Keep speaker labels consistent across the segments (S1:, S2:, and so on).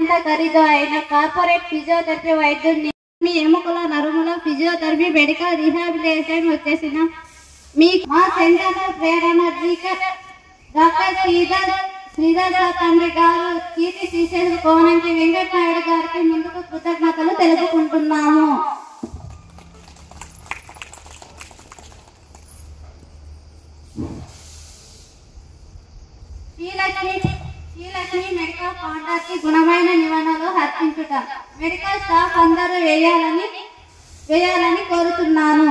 S1: అత్యంత ఖరీదు అయిన కార్పొరేట్ ఫిజియోథెరపీ వైద్యుడిని మీ ఎముకల నరుముల ఫిజియోథెరపీ మెడికల్ రిహాబిలిటేషన్ వచ్చేసిన మీ మా సెంటర్ ప్రేరణ డాక్టర్ శ్రీధర్ తండ్రి గారు కీర్తి శ్రీశైలం కోనంకి వెంకట నాయుడు గారికి ముందుకు కృతజ్ఞతలు తెలుపుకుంటున్నాము. శ్రీలక్ష్మి మెడికల్ కాంట్రాక్ట్ కి గుణమైన నిబంధనలు హర్షించుట మెడికల్ స్టాఫ్ అందరూ వేయాలని కోరుతున్నాను.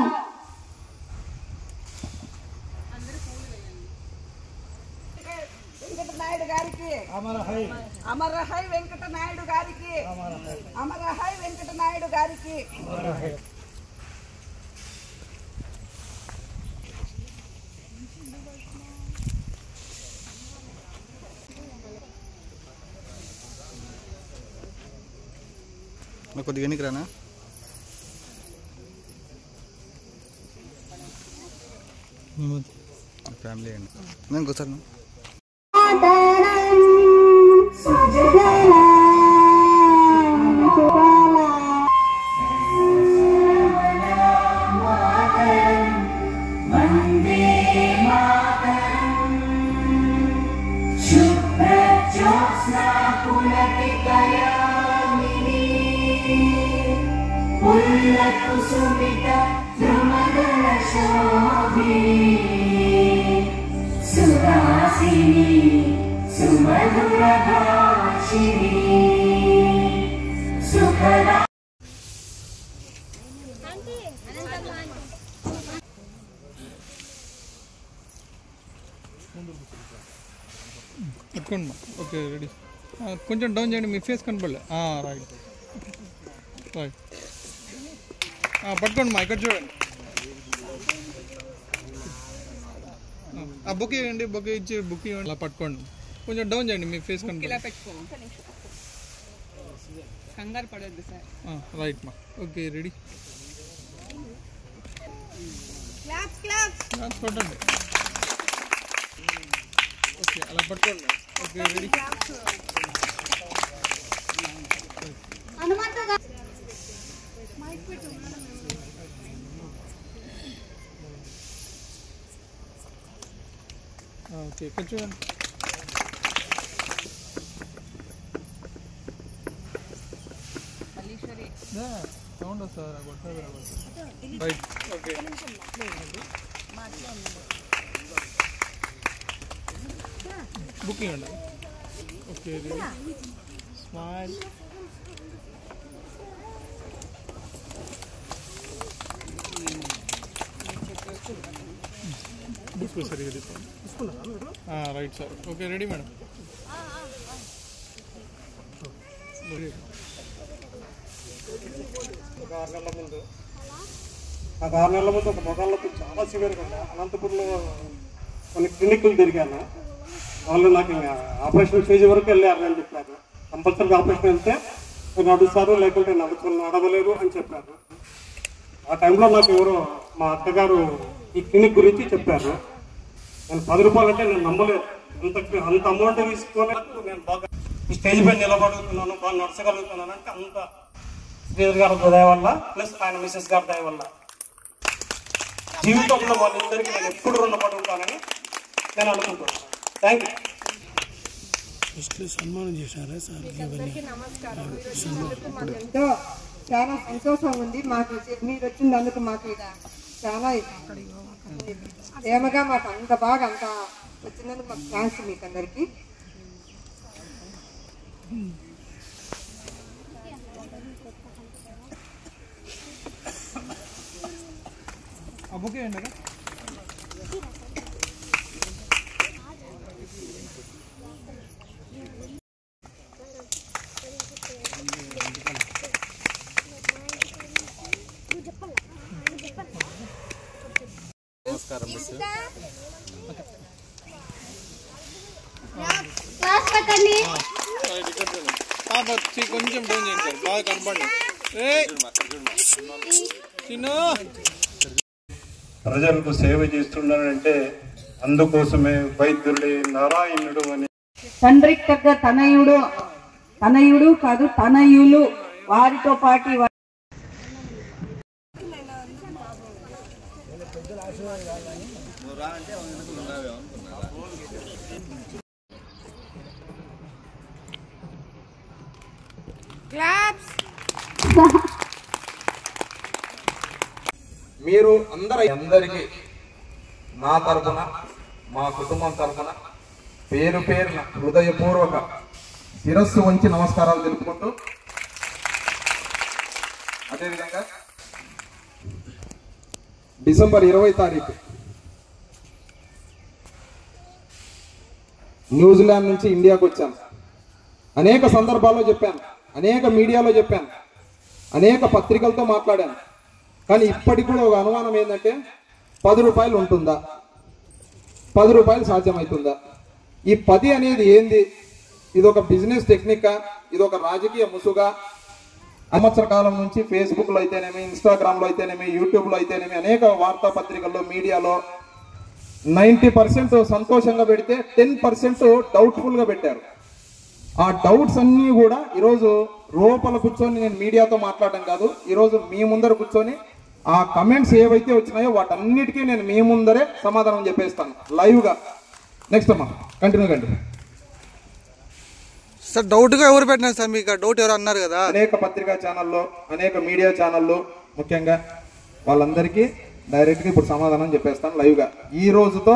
S2: వెంకటనాయుడు గారికి అమర హై వెంకటనాయుడు గారికి అమర హై వెంకటనాయుడు గారికి
S3: కొద్దిగా ఎన్నికి రానా ఫ్యామిలీ అండి నేను కూర్చోను.
S4: పట్టుకోండి ఓకే రెడీ కొంచెం డౌన్ చేయండి మీ ఫేస్ కనపడలే రైట్ రైట్ పట్టుకోండి మా ఇక్కడ చూడండి బుక్ ఇవ్వండి బుక్ ఇచ్చి బుక్ ఇవ్వండి అలా పట్టుకోండి కొంచెం డౌన్ చేయండి మీ ఫేస్ కనపడలే
S2: కంగారు పడొద్దు సార్.
S4: రైట్ మా ఓకే రెడీ కొట్టండి ఓకే అలా పట్టుకోండి ఓకే రెడీ ఓకే ఇక్కడ చూడండి సౌండ్ వస్తుంది రైట్ ఓకే బుకింగ్ అండి ఓకే స్మైల్ బుక్ సరిగా తీసుకున్నా right sir okay ready madam
S5: నాకు 6 నెలల ముందు ఒక మొగాళ్ళకు చాలా సివియర్గా ఉండే అనంతపురంలో కొన్ని క్లినిక్లు తిరిగాను. వాళ్ళు నాకు ఆపరేషన్ ఫేజ్ వరకు వెళ్ళారని చెప్పారు. కంపల్సరీగా ఆపరేషన్ వెళ్తే నడుస్తారు లేకుంటే నడవలేరు అని చెప్పారు. ఆ టైంలో నాకు ఎవరో మా అత్తగారు ఈ క్లినిక్ గురించి చెప్పారు. నేను 10 రూపాయలు అంటే నేను నమ్మలేదు. అంత అమౌంట్ తీసుకొని నేను బాగా ఈ స్టేజ్ పైన నిలబడుతున్నాను, బాగా నడచగలుగుతున్నాను అంటే అంత శ్రీధర్ గారి దయ వల్ల ప్లస్ ఆయన మిసెస్ గారి దయ వల్ల జీవితంలో వాళ్ళిద్దరికి నేను ఎప్పుడు రుణపడి ఉంటానని నేను అనుకుంటున్నాను. Thank you.
S6: సన్మానం చేశారా సార్?
S2: చాలా సంతోషం ఉంది మాకు. మీరు వచ్చినందుకు మాకు చాలా ప్రేమగా మాకు అంత బాగా అంత వచ్చినందుకు మాకు థ్యాంక్స్ మీకు అందరికీ.
S4: బుక్ చేయండి
S3: నమస్కారం
S4: కొంచెం డౌన్ చేయండి సార్ బాగా కనపడండి.
S5: ప్రజలకు సేవ చేస్తున్నాడంటే అందుకోసమే వైద్యుడే నారాయణుడు అని
S2: తండ్రికి తగ్గ తనయుడు తనయుడు కాదు తనయులు వారితో పాటు
S6: మీరు అందరికీ నా తరపున మా కుటుంబం తరపున పేరు పేరున హృదయపూర్వక శిరస్సు వంచి నమస్కారాలు తెలుపుకుంటూ అదేవిధంగా డిసెంబర్ 20వ తారీఖు న్యూజిలాండ్ నుంచి ఇండియాకు వచ్చాను. అనేక సందర్భాల్లో చెప్పాను, అనేక మీడియాలో చెప్పాను, అనేక పత్రికలతో మాట్లాడాను. కానీ ఇప్పటికి కూడా ఒక అనుమానం ఏంటంటే 10 రూపాయలు ఉంటుందా, 10 రూపాయలు సాధ్యమవుతుందా? ఈ 10 అనేది ఏంది? ఇది ఒక బిజినెస్ టెక్నికా? ఇది ఒక రాజకీయ ముసుగా? సంవత్సర కాలం నుంచి ఫేస్బుక్లో అయితేనేమి, ఇన్స్టాగ్రామ్లో అయితేనేమి, యూట్యూబ్లో అయితేనేమి, అనేక వార్తాపత్రికల్లో, మీడియాలో 90% సంతోషంగా పెడితే 10% డౌట్ఫుల్గా పెట్టారు. ఆ డౌట్స్ అన్నీ కూడా ఈరోజు లోపల కూర్చొని నేను మీడియాతో మాట్లాడడం కాదు, ఈరోజు మీ ముందర కూర్చొని ఆ కమెంట్స్ ఏవైతే వచ్చినాయో వాటన్నిటికీ నేను మీ ముందరే సమాధానం చెప్పేస్తాను లైవ్గా. నెక్స్ట్ అమ్మా కంటిన్యూ కండి.
S3: సార్ డౌట్గా ఎవరు పెట్టినారు సార్? మీకు డౌట్ ఎవరు అన్నారు కదా?
S6: అనేక పత్రికా ఛానల్లో, అనేక మీడియా ఛానల్లో ముఖ్యంగా వాళ్ళందరికీ డైరెక్ట్గా ఇప్పుడు సమాధానం చెప్పేస్తాను లైవ్గా. ఈ రోజుతో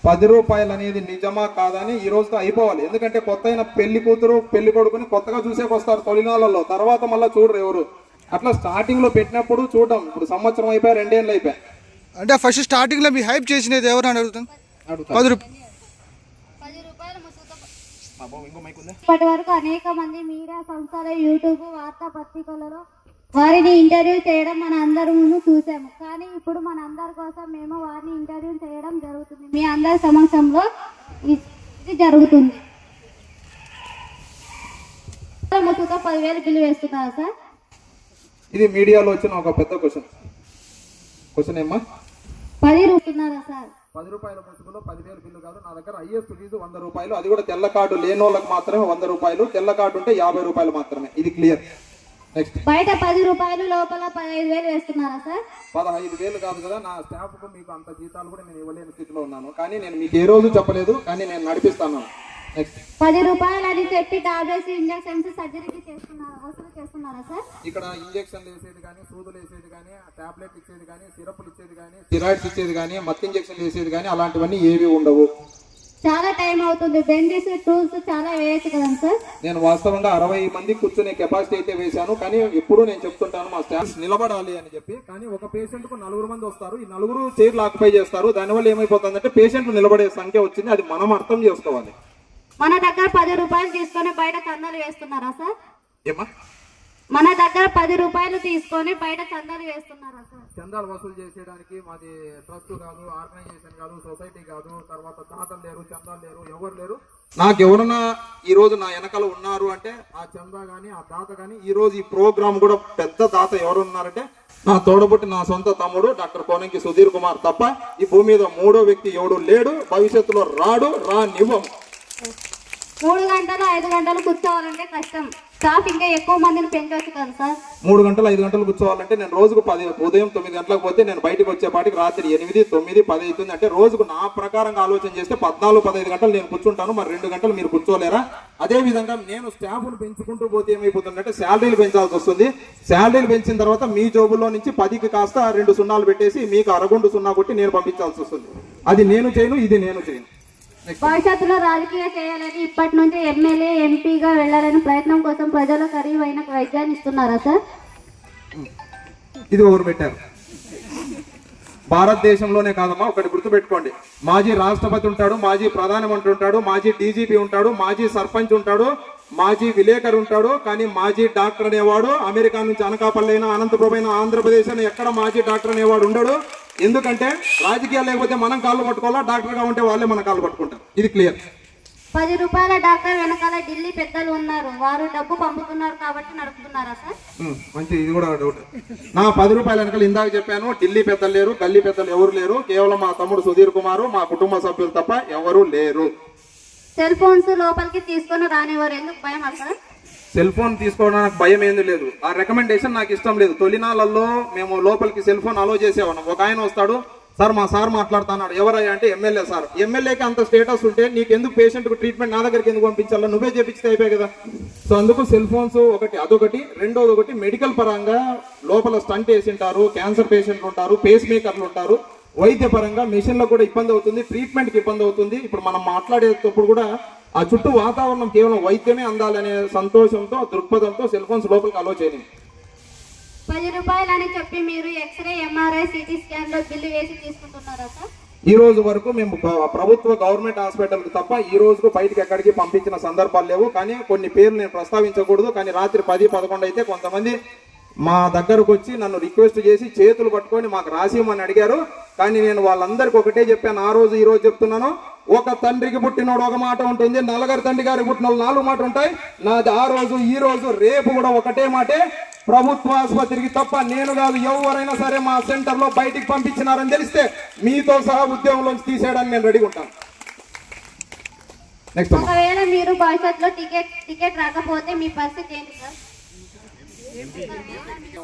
S6: 10 రూపాయలు అనేది నిజమా కాదా అని ఈ రోజుతో అయిపోవాలి. ఎందుకంటే కొత్త అయిన పెళ్లి కూతురు పెళ్లి కొడుకుని కొత్తగా చూసేకొస్తారు తొలినాళ్ళలో, తర్వాత మళ్ళీ చూడరు ఎవరు. అట్లా స్టార్టింగ్ లో పెట్టినప్పుడు చూడడం. ఇప్పుడు సంవత్సరం అయిపోయా, 2 ఏళ్ళు అయిపోయా.
S3: అంటే ఫస్ట్ స్టార్టింగ్ లో మీ హైప్ చేసినది ఎవరు అని అడుగుతాను. 10 రూపాయలు
S1: ఇప్పటి వరకు అనేక మంది మీడియా సంస్థలు, యూట్యూబ్, వార్తాపత్రికలలో వారిని ఇంటర్వ్యూ చేయడం మన అందరము చూసాము. కానీ ఇప్పుడు మన అందరి కోసం మేము వారిని ఇంటర్వ్యూ చేయడం జరుగుతుంది. మీ అందరి సమక్షంలో ఇది జరుగుతుంది. ముసుగుతో 10,000 బిల్లు వేస్తున్నారా సార్?
S6: ఇది మీడియాలో వచ్చిన ఒక పెద్ద క్వశ్చన్ ఏమ్మా?
S1: 10 రూపాయలున్నారా సార్?
S6: 10 రూపాయల ముసుగులో 10,000 బిల్లు కాదు. నా దగ్గర హైయెస్ట్ ఫీజు 100 రూపాయలు. అది కూడా తెల్ల కార్డు లేని వాళ్ళకి మాత్రమే 100 రూపాయలు, తెల్ల కార్డు ఉంటే 50 రూపాయలు మాత్రమే. ఇది క్లియర్. నెక్స్ట్
S1: బయట 10 రూపాయలు, లోపల 15,000 వేస్తున్నారా సార్?
S6: 15,000 కాదు కదా. నా స్టాఫ్ కు మీకు అంత జీతాలు కూడా నేను ఇవ్వలేని స్థితిలో ఉన్నాను. కానీ నేను మీకు ఏ రోజు చెప్పలేదు, కానీ నేను నడిపిస్తాను. నెక్స్ట్
S1: 10 రూపాయలు అని చెప్పి టాబ్లెట్స్, ఇంజక్షన్స్, సర్జరీకి వసూలు చేస్తున్నారా సార్?
S6: ఇక్కడ ఇంజక్షన్లు వేసేది కానీ, సూదులు వేసేది కానీ, టాబ్లెట్ ఇచ్చేది కానీ, సిరప్లు ఇచ్చేది కానీ, స్టిరాయిడ్స్ ఇచ్చేది కానీ, మత్తు ఇంజక్షన్లు వేసేది కానీ అలాంటివన్నీ ఏవి ఉండవు.
S1: చాలా టైం అవుతుంది. బెండీస్, టూల్స్ చాలా వేయచ్చు కదా సార్?
S6: నేను వాస్తవంగా 60 మంది కూర్చునే కెపాసిటీ అయితే వేశాను. కానీ ఎప్పుడు నేను చెప్తుంటాను మా స్టాఫ్ నిలబడాలి అని చెప్పి. కానీ ఒక పేషెంట్ కు 4 మంది వస్తారు, ఈ 4 చైర్లు ఆక్యుపై చేస్తారు. దానివల్ల ఏమైపోతుందంటే పేషెంట్లు నిలబడే సంఖ్య వచ్చింది. అది మనం అర్థం చేసుకోవాలి.
S1: మన దగ్గర 10 రూపాయలు తీసుకొని బయట చందాలు వేస్తున్నారా సార్?
S6: ఏమా?
S1: మన దగ్గర 10 రూపాయలు తీసుకొని బయట చందాలు వేస్తున్నారా సార్?
S6: చందాలు వసూలు చేసేయడానికి మాది ట్రస్ట్ కాదు, ఆర్గనైజేషన్ కాదు, సొసైటీ కాదు. తర్వాత దాతలు లేరు, చందాలు లేరు, ఎవరు లేరు. నాకు ఎవరన్నా ఈ రోజు నా వెనకాల ఉన్నారు అంటే ఆ చందా గానీ, ఆ దాత గానీ, ఈ రోజు ఈ ప్రోగ్రామ్ కూడా పెద్ద దాత ఎవరు ఉన్నారంటే నా తోడబుట్టి నా సొంత తమ్ముడు డాక్టర్ కోనంకి సుధీర్ కుమార్ తప్ప ఈ భూమి మీద 3వ వ్యక్తి ఎవడు లేడు, భవిష్యత్తులో రానివ్వం.
S1: 3 గంటలు 5 గంటలు కూర్చోవాలంటే కష్టం. స్టాఫ్ ఇంకా ఎక్కువ మందిని పెంచవచ్చు కదా సార్?
S6: 3 గంటలు 5 గంటలు కూర్చోవాలంటే నేను రోజుకు ఉదయం 9 గంటలకు పోతే నేను బయటకు వచ్చేపాటికి రాత్రి 8, 9, 10 అవుతుంది. అంటే రోజుకు నా ప్రకారంగా ఆలోచన చేస్తే 14, 15 గంటలు నేను కూర్చుంటాను. మరి 2 గంటలు మీరు కూర్చోలేరా? అదే విధంగా నేను స్టాఫ్ను పెంచుకుంటూ పోతే ఏమైపోతుందంటే శాలరీలు పెంచాల్సి వస్తుంది. శాలరీలు పెంచిన తర్వాత మీ జోబుల్లో నుంచి 10కి కాస్త 2 సున్నాలు పెట్టేసి మీకు అరగుండు సున్నా కొట్టి నేను పంపించాల్సి వస్తుంది. అది నేను చేయను, ఇది నేను చేయను.
S1: భవిష్యత్తులో రాజకీయ చేయాలని ఇప్పటి నుంచి ఎమ్మెల్యే, ఎంపీగా వెళ్లాలని ప్రయత్నం కోసం ప్రజలు ఖరీదైన వైద్యాన్ని ఇస్తున్నారా సార్?
S6: ఇది ఎవరు పెట్టారు? భారతదేశంలోనే కాదమ్మా, ఒకటి గుర్తుపెట్టుకోండి. మాజీ రాష్ట్రపతి ఉంటాడు, మాజీ ప్రధానమంత్రి ఉంటాడు, మాజీ డీజీపీ ఉంటాడు, మాజీ సర్పంచ్ ఉంటాడు, మాజీ విలేకరు ఉంటాడు. కానీ మాజీ డాక్టర్ అనేవాడు అమెరికా నుంచి అనకాపల్లి అయినా, అనంతపురం అయినా, ఆంధ్రప్రదేశ్ అయినా ఎక్కడ మాజీ డాక్టర్ అనేవాడు ఉండడు. ఎందుకంటే రాజకీయాలు లేకపోతే మనం కాళ్ళు పట్టుకోవాలా, డాక్టర్గా ఉంటే వాళ్ళే మన కాళ్ళు పట్టుకుంటారు. ఇది క్లియర్.
S1: 10 రూపాయల డాక్టర్ వెనకాల ఢిల్లీ పెద్దలు ఉన్నారు, వారు డబ్బు పంపుతున్నారు కాబట్టి నడుపుతున్నారా సార్?
S6: మంచి, ఇది కూడా డౌట్. నా 10 రూపాయల వెనకాల ఇందాక చెప్పాను, ఢిల్లీ పెద్దలు లేరు, గల్లీ పెద్దలు ఎవరు లేరు. కేవలం మా తమ్ముడు సుధీర్ కుమారు, మా కుటుంబ సభ్యులు తప్ప ఎవరు లేరు.
S1: సెల్ ఫోన్స్ లోపలికి తీసుకొని రానివ్వరు, ఎందుకు భయం సార్?
S6: సెల్ ఫోన్ తీసుకోవడానికి భయం ఏంది లేదు. ఆ రికమెండేషన్ నాకు ఇష్టం లేదు. తొలినాళ్ళల్లో మేము లోపలికి సెల్ ఫోన్ అలో చేసేవాళ్ళం. ఒక ఆయన వస్తాడు, సార్ మా సార్ మాట్లాడుతున్నాడు. ఎవరయ్యా అంటే ఎమ్మెల్యే సార్. ఎమ్మెల్యేకి అంత స్టేటస్ ఉంటే నీకు ఎందుకు పేషెంట్కు ట్రీట్మెంట్ నా దగ్గరికి ఎందుకు పంపించాలో, నువ్వే చేపించితే అయిపోయాయి కదా. సో అందుకు సెల్ ఫోన్స్ ఒకటి, అదొకటి. రెండోది ఒకటి, మెడికల్ పరంగా లోపల స్టంట్ వేసింటారు, క్యాన్సర్ పేషెంట్లు ఉంటారు, పేస్ మేకర్లు ఉంటారు. వైద్య పరంగా మెషిన్లకు కూడా ఇబ్బంది అవుతుంది, ట్రీట్మెంట్కి ఇబ్బంది అవుతుంది. ఇప్పుడు మనం మాట్లాడేటప్పుడు కూడా ఆ చుట్టూ వాతావరణం కేవలం వైద్యమే అందాలనే సంతోషంతో, దృక్పథంతో సెల్ ఫోన్స్ లోపలికి అలో చేయలేదు.
S1: 10 రూపాయలని చెప్పి మీరు ఎక్స్రే, ఎంఆర్ఐ, సిటీ స్కాన్ లో బిల్లు వేసి తీసుకుంటున్నారా సార్?
S6: ఈ రోజు వరకు మేము ప్రభుత్వ గవర్నమెంట్ హాస్పిటల్కి తప్ప ఈ రోజుకు బయటికి ఎక్కడికి పంపించిన సందర్భాలు లేవు. కానీ కొన్ని పేర్లు నేను ప్రస్తావించకూడదు. కానీ రాత్రి 10-11 అయితే కొంతమంది మా దగ్గరకు వచ్చి నన్ను రిక్వెస్ట్ చేసి చేతులు పట్టుకొని మాకు రాసిమని అడిగారు. కానీ నేను వాళ్ళందరికీ ఒకటే చెప్పాను, ఆ రోజు ఈ రోజు చెప్తున్నాను. ఒక తండ్రికి పుట్టినోడు ఒక మాట ఉంటుంది, నలుగురు తండ్రి గారికి పుట్టినోళ్ళు 4 మాట ఉంటాయి. నాది ఆ రోజు ఈ రోజు రేపు కూడా ఒకటే మాటే, ప్రభుత్వ ఆసుపత్రికి తప్ప నేను కాదు ఎవరైనా సరే మా సెంటర్ లో బయటికి పంపించినారని తెలిస్తే మీతో సహా ఉద్యోగంలోంచి తీసేయడానికి నేను రెడీగా ఉంటాను. నెక్స్ట్
S1: ఒకవేళ మీరు భవిష్యత్తులో టికెట్ రాకపోతే మీ పరిస్థితి ఏంటి సార్?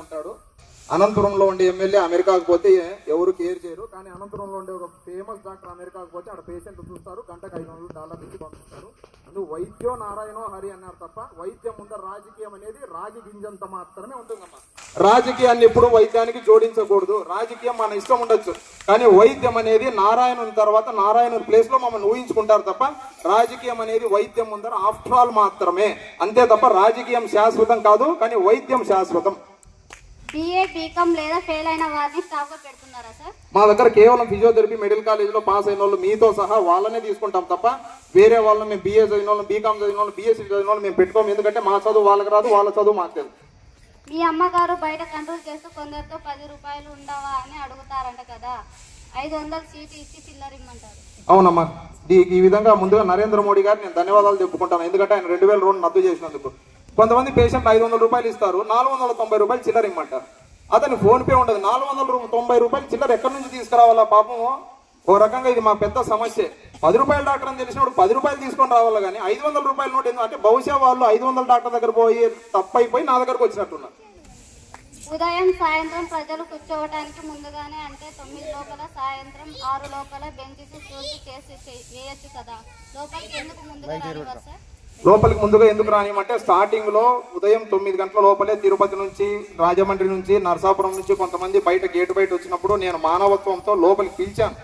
S6: ఉంటాడు. అనంతపురంలో ఉండే ఎమ్మెల్యే అమెరికాకు పోతే ఎవరు కేర్ చేయరు. కానీ అనంతపురంలో ఉండే ఒక ఫేమస్ డాక్టర్ అమెరికాకు పోతే అక్కడ పేషెంట్ చూస్తారు, గంటకు $500 ఇచ్చి పంపిస్తారు. అందుకు వైద్యో నారాయణో హరి అన్నారు తప్ప వైద్యం ముందర రాజకీయం అనేది రాజగింజంత మాత్రమే ఉంటుందమ్మా. రాజకీయాన్ని ఎప్పుడు వైద్యానికి జోడించకూడదు. రాజకీయం మన ఇష్టం ఉండొచ్చు, కానీ వైద్యం అనేది నారాయణుని తర్వాత నారాయణుని ప్లేస్ లో మమ్మల్ని ఊహించుకుంటారు తప్ప రాజకీయం అనేది వైద్యం ముందర ఆఫ్టర్ ఆల్ మాత్రమే, అంతే తప్ప రాజకీయం శాశ్వతం కాదు, కానీ వైద్యం శాశ్వతం.
S1: BA, BCom లేదా ఫెయిల్ అయిన వారిని స్టాఫ్ గా పెడుతున్నారా సార్?
S6: మా దగ్గర కేవలం ఫిజియోథెరపీ మెడికల్ కాలేజీలో పాస్ అయిన వాళ్ళు మీతో సహా వాళ్ళనే తీసుకుంటాం తప్ప వేరే వాళ్ళని మేము BA చదివిన వాళ్ళు, BCom చదివిన వాళ్ళు, BSc చదివిన వాళ్ళు మేము పెట్టుకోము. ఎందుకంటే మా చదువు వాళ్ళకి రాదు, వాళ్ళ చదువు మాకు తెలుసు.
S1: మీ అమ్మగారు బయట కంట్రోల్ చేస్తూ కొందరితో 10 రూపాయలు ఉండవా అని అడుగుతారంట కదా, 500 సీటు ఇచ్చి చిల్లరిమ్మంటారు.
S6: అవునమ్మా, ఈ విధంగా ముందుగా నరేంద్ర మోడీ గారు నేను ధన్యవాదాలు చెప్పుకుంటాను. ఎందుకంటే ఆయన 2002 రద్దు చేసినందుకు. కొంతమంది పేషెంట్ 500 రూపాయలు ఇస్తారు, 490 రూపాయలు చిల్లర ఇమ్మంటారు. అతని ఫోన్ పే ఉండదు, 490 రూపాయలు చిల్లర ఎక్కడి నుంచి తీసుకురావాలా పాపం. ఓ రకంగా ఇది మా పెద్ద సమస్య. 10 రూపాయల డాక్టర్ అని తెలిసినప్పుడు 10 రూపాయలు తీసుకొని రావాలి, కానీ 500 రూపాయల నోట్ ఎందుకు అంటే బహుశా వాళ్ళు 500 డాక్టర్ దగ్గర పోయి తప్పైపోయి నా దగ్గరకు వచ్చినట్టున్నారు.
S1: ఉదయం సాయంత్రం ప్రజలు కూర్చోవడానికి ముందుగానే అంటే 9 లోపల, సాయంత్రం 6 లోపల బెంచెస్ చూసి చేయొచ్చు కదా, లోపలికి ఎందుకు ముందుగా రానివ్వరు సార్?
S6: లోపలికి ముందుగా ఎందుకు రానివ్వమంటే స్టార్టింగ్ లో ఉదయం 9 గంటల లోపలే తిరుపతి నుంచి, రాజమండ్రి నుంచి, నరసాపురం నుంచి కొంతమంది బయట గేటు బయట వచ్చినప్పుడు నేను మానవత్వంతో లోపలికి పిలిచాను.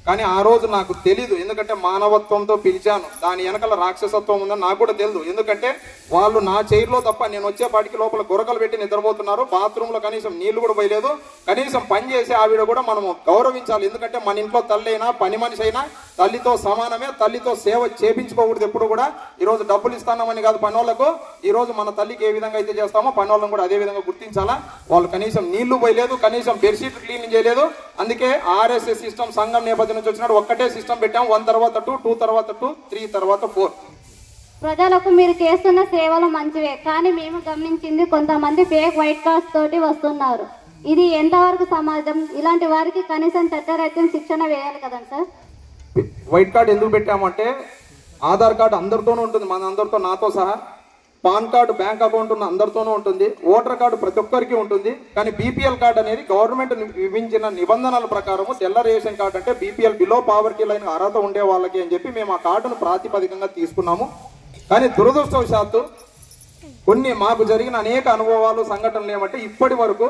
S6: కానీ ఆ రోజు నాకు తెలీదు, ఎందుకంటే మానవత్వంతో పిలిచాను. దాని వెనకాల రాక్షసత్వం ఉందని నాకు కూడా తెలియదు. ఎందుకంటే వాళ్ళు నా చైర్లో తప్ప నేను వచ్చేపాటికి లోపల గురకలు పెట్టి నిద్రపోతున్నారు. బాత్రూంలో కనీసం నీళ్లు కూడా పోయలేదు. కనీసం పని చేసే ఆవిడ కూడా మనము గౌరవించాలి. ఎందుకంటే మన ఇంట్లో తల్లి అయినా పని మనిషి అయినా తల్లితో సమానమే. తల్లితో సేవ చేపించుకోకూడదు ఎప్పుడు కూడా. ఈరోజు డబ్బులు ఇస్తామని కాదు పని వాళ్ళకు, ఈరోజు మన తల్లికి ఏ విధంగా అయితే చేస్తామో పని వాళ్ళని కూడా అదే విధంగా గుర్తించాలా. వాళ్ళు కనీసం నీళ్లు పోయలేదు, కనీసం బెడ్షీట్ క్లీన్ చేయలేదు. అందుకే RSS సిస్టమ్ సంఘం నేపథ్యం నుంచి వచ్చినాడు. ఒక్కటే సిస్టమ్ పెట్టాం, 1 తర్వాత 2, 2 తర్వాత 2, 3 తర్వాత 4.
S1: ప్రజలకు మీరు చేస్తున్న సేవలు మంచివే, కానీ మేము గమనించింది కొంతమంది ఫేక్ వైట్ కార్డ్స్ తోటి వస్తున్నారు. ఇది ఎంతవరకు సమాజం? ఇలాంటి వారికి కనీసం చట్టరీత్యా శిక్షణ వేయాలి కదండి సార్?
S6: వైట్ కార్డ్ ఎందుకు పెట్టామంటే ఆధార్ కార్డు అందరితోనూ ఉంటుంది, మన అందరితో, నాతో సహా. పాన్ కార్డు, బ్యాంక్ అకౌంట్ ఉన్న అందరితోనూ ఉంటుంది. ఓటర్ కార్డు ప్రతి ఒక్కరికి ఉంటుంది. కానీ BPL కార్డు అనేది గవర్నమెంట్ విధించిన నిబంధనల ప్రకారము తెల్ల రేషన్ కార్డు అంటే BPL బిలో పావర్టీ లైన్ అర్హత ఉండే వాళ్ళకి అని చెప్పి మేము ఆ కార్డును ప్రాతిపదికంగా తీసుకున్నాము. కానీ దురదృష్టవశాత్తు కొన్ని మాకు జరిగిన అనేక అనుభవాలు, సంఘటనలు ఏమంటే ఇప్పటి వరకు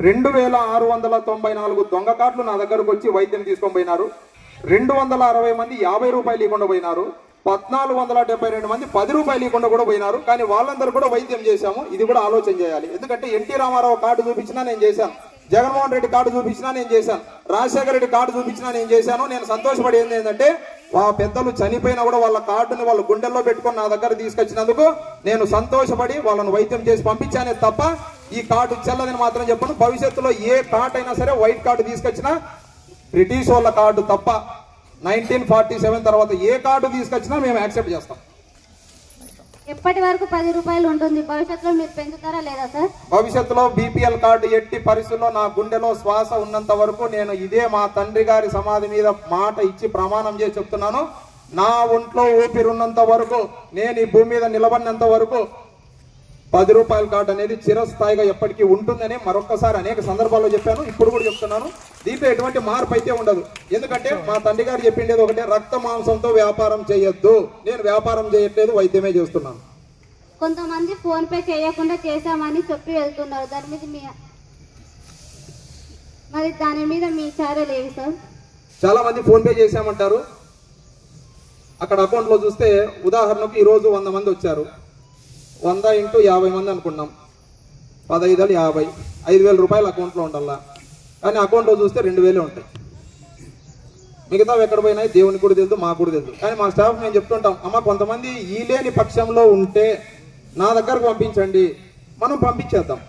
S6: 2694 దొంగ కార్డులు నా దగ్గరకు వచ్చి వైద్యం తీసుకొని పోయినారు. 260 మంది 50 రూపాయలు ఇవ్వకుండా పోయినారు. 1472 మంది 10 రూపాయలు ఇవ్వకుండా కూడా పోయినారు. కానీ వాళ్ళందరూ కూడా వైద్యం చేశాము. ఇది కూడా ఆలోచన చేయాలి. ఎందుకంటే NT రామారావు కార్డు చూపించినా నేను చేశాను, జగన్మోహన్ రెడ్డి కార్డు చూపించినా నేను చేశాను, రాజశేఖర రెడ్డి కార్డు చూపించినా నేను చేశాను. నేను సంతోషపడేది ఏంటంటే ఆ పెద్దలు చనిపోయినా కూడా వాళ్ళ కార్డుని వాళ్ళ గుండెల్లో పెట్టుకొని నా దగ్గర తీసుకొచ్చినందుకు నేను సంతోషపడి వాళ్ళను వైద్యం చేసి పంపించానే తప్ప ఈ కార్డు చెల్లదని మాత్రం చెప్పను. భవిష్యత్తులో ఏ కార్డు అయినా సరే వైట్ కార్డు తీసుకొచ్చినా బ్రిటిష్ వాళ్ళ కార్డు తప్ప 1947 తర్వాత ఏ కార్డు తీసుకొచ్చినా మేము యాక్సెప్ట్ చేస్తాం.
S1: ఎప్పటి వరకు 10 రూపాయలు ఉంటుంది? భవిష్యత్తులో మీరు పెంచుతారా లేదా సార్?
S6: భవిష్యత్తులో BPL కార్డు ఎట్టి పరిస్థితుల్లో నా గుండెలో శ్వాస ఉన్నంత వరకు నేను ఇదే మా తండ్రి గారి సమాధి మీద మాట ఇచ్చి ప్రమాణం చేసి చెప్తున్నాను, నా ఒంట్లో ఊపిరి ఉన్నంత వరకు, నేను ఈ భూమి మీద నిలబడినంత వరకు రూపాయల కార్డు అనేది చిరస్థాయిగా ఎప్పటికీ ఉంటుందని మరొక్కసారి అనేక సందర్భాల్లో చెప్పాను, ఇప్పుడు కూడా చెప్తున్నాను. దీంట్లో ఎటువంటి మార్పు అయితే ఉండదు. ఎందుకంటే మా తండ్రి గారు చెప్పిండేది ఒకటే, రక్త మాంసంతో వ్యాపారం చేయొద్దు. నేను వ్యాపారం చేయట్లేదు, వైద్యమే చేస్తున్నాను.
S1: కొంతమంది ఫోన్ పే చేయకుండా చేశామని చెప్పి వెళ్తున్నారు. దాని మీద మీ చర్యలు ఏవి సార్?
S6: చాలా మంది ఫోన్ పే చేశామంటారు. అక్కడ అకౌంట్ లో చూస్తే ఉదాహరణకు ఈ రోజు 100 మంది వచ్చారు. 100 × 50 మంది అనుకున్నాం. 15 50 5,000 రూపాయలు అకౌంట్లో ఉండాలా. కానీ అకౌంట్లో చూస్తే 2,000 ఉంటాయి. మిగతావి ఎక్కడ పోయినాయి దేవునికి కూడా తెలుసు, మాకు కూడా తెలుసు. కానీ మా స్టాఫ్ మేము చెప్తుంటాం, అమ్మ కొంతమంది ఈ లేని పక్షంలో ఉంటే నా దగ్గరకు పంపించండి, మనం పంపించేద్దాం.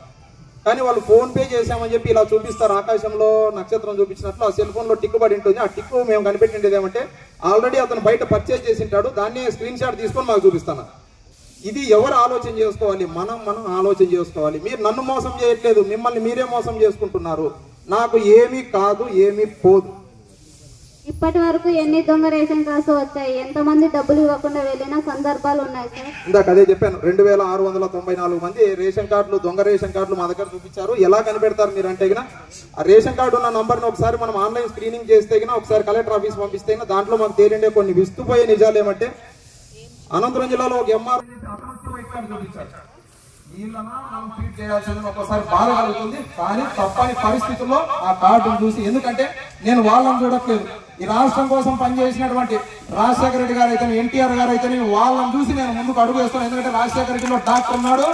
S6: కానీ వాళ్ళు ఫోన్ పే చేశామని చెప్పి ఇలా చూపిస్తారు, ఆకాశంలో నక్షత్రం చూపించినట్లు. ఆ సెల్ ఫోన్లో టిక్కు పడి ఉంటుంది. ఆ టిక్కు మేము కనిపెట్టిండేది ఏమంటే ఆల్రెడీ అతను బయట పర్చేజ్ చేసి ఉంటాడు, దాన్ని స్క్రీన్ షాట్ తీసుకొని మాకు చూపిస్తాను. ఇది ఎవరు ఆలోచన చేసుకోవాలి? మనం ఆలోచన చేసుకోవాలి. మీరు నన్ను మోసం చేయట్లేదు, మిమ్మల్ని మీరే మోసం చేసుకుంటున్నారు. నాకు ఏమీ కాదు, ఏమీ పోదు.
S1: ఇప్పటి వరకు ఎన్ని దొంగ రేషన్ కార్డ్స్ వచ్చాయి? ఎంతమంది డబ్బులు ఇవ్వకుండా వెళ్ళిన సందర్భాలు ఉన్నాయి సార్?
S6: ఇందాక అదే చెప్పాను, 2694 మంది రేషన్ కార్డులు, దొంగ రేషన్ కార్డులు మా దగ్గర చూపించారు. ఎలా కనిపెడతారు మీరు అంటే ఆ రేషన్ కార్డు ఉన్న నంబర్ని ఒకసారి మనం ఆన్లైన్ స్క్రీనింగ్ చేస్తే ఒకసారి కలెక్టర్ ఆఫీస్ పంపిస్తే దాంట్లో మాకు తేలిండే కొన్ని విస్తుపోయే నిజాలు ఏమంటే, అనంతపురం జిల్లాలో ఒక ఎంఆర్ చూపించారు. వీళ్ళనా మనం ట్రీట్ చేయాల్సిందని ఒకసారి బాధ కలుగుతుంది. కానీ తప్పని పరిస్థితుల్లో ఆ కార్డును చూసి, ఎందుకంటే నేను వాళ్ళని చూడట్లేదు, ఈ రాష్ట్రం కోసం పనిచేసినటువంటి రాజశేఖర రెడ్డి గారు అయితే, ఎన్టీఆర్ గారు అయితే వాళ్ళని చూసి నేను ముందుకు అడుగు వేస్తాను. ఎందుకంటే రాజశేఖర రెడ్డిలో డాక్టర్ ఉన్నాడు,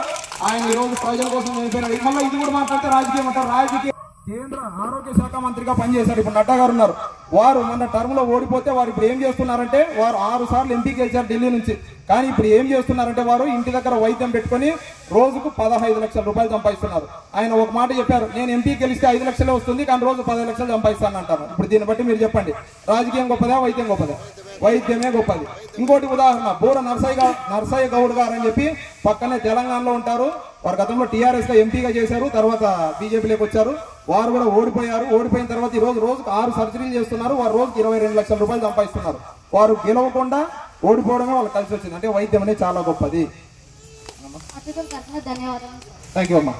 S6: ఆయన ఈ రోజు ప్రజల కోసం చనిపోయినాడు. మళ్ళీ ఇది కూడా మాట్లాడితే రాజకీయం అంటారు. రాజకీయ కేంద్ర ఆరోగ్య శాఖ మంత్రిగా పనిచేశారు. ఇప్పుడు నడ్డా గారు ఉన్నారు. వారు మొన్న టర్మ్ లో ఓడిపోతే వారు ఇప్పుడు ఏం చేస్తున్నారంటే, వారు 6 సార్లు ఎంపీ గెలిచారు ఢిల్లీ నుంచి. కానీ ఇప్పుడు ఏం చేస్తున్నారంటే, వారు ఇంటి దగ్గర వైద్యం పెట్టుకుని రోజుకు 15 లక్షల రూపాయలు సంపాదిస్తున్నారు. ఆయన ఒక మాట చెప్పారు, నేను ఎంపీ గెలిస్తే 5 లక్షలే వస్తుంది, కానీ రోజు 10 లక్షలు సంపాదిస్తాను అంటారు. ఇప్పుడు దీన్ని బట్టి మీరు చెప్పండి, రాజకీయం గొప్పదా, వైద్యం గొప్పదా? వైద్యమే గొప్పది. ఇంకోటి ఉదాహరణ, బూర నర్సయ్య గౌడ్ గారు అని చెప్పి పక్కనే తెలంగాణలో ఉంటారు. వారు గతంలో టీఆర్ఎస్ లో ఎంపీగా చేశారు, తర్వాత బీజేపీలోకి వచ్చారు. వారు కూడా ఓడిపోయారు. ఓడిపోయిన తర్వాత ఈ రోజుకు 6 సర్జరీలు చేస్తున్నారు. వారు రోజుకి 22 లక్షల రూపాయలు సంపాదిస్తున్నారు. వారు గెలవకుండా ఓడిపోవడమే వాళ్ళకి కలిసి వచ్చింది. అంటే వైద్యం అనేది చాలా గొప్పది.
S1: ధన్యవాదాలు.
S6: థ్యాంక్ యూ అమ్మా.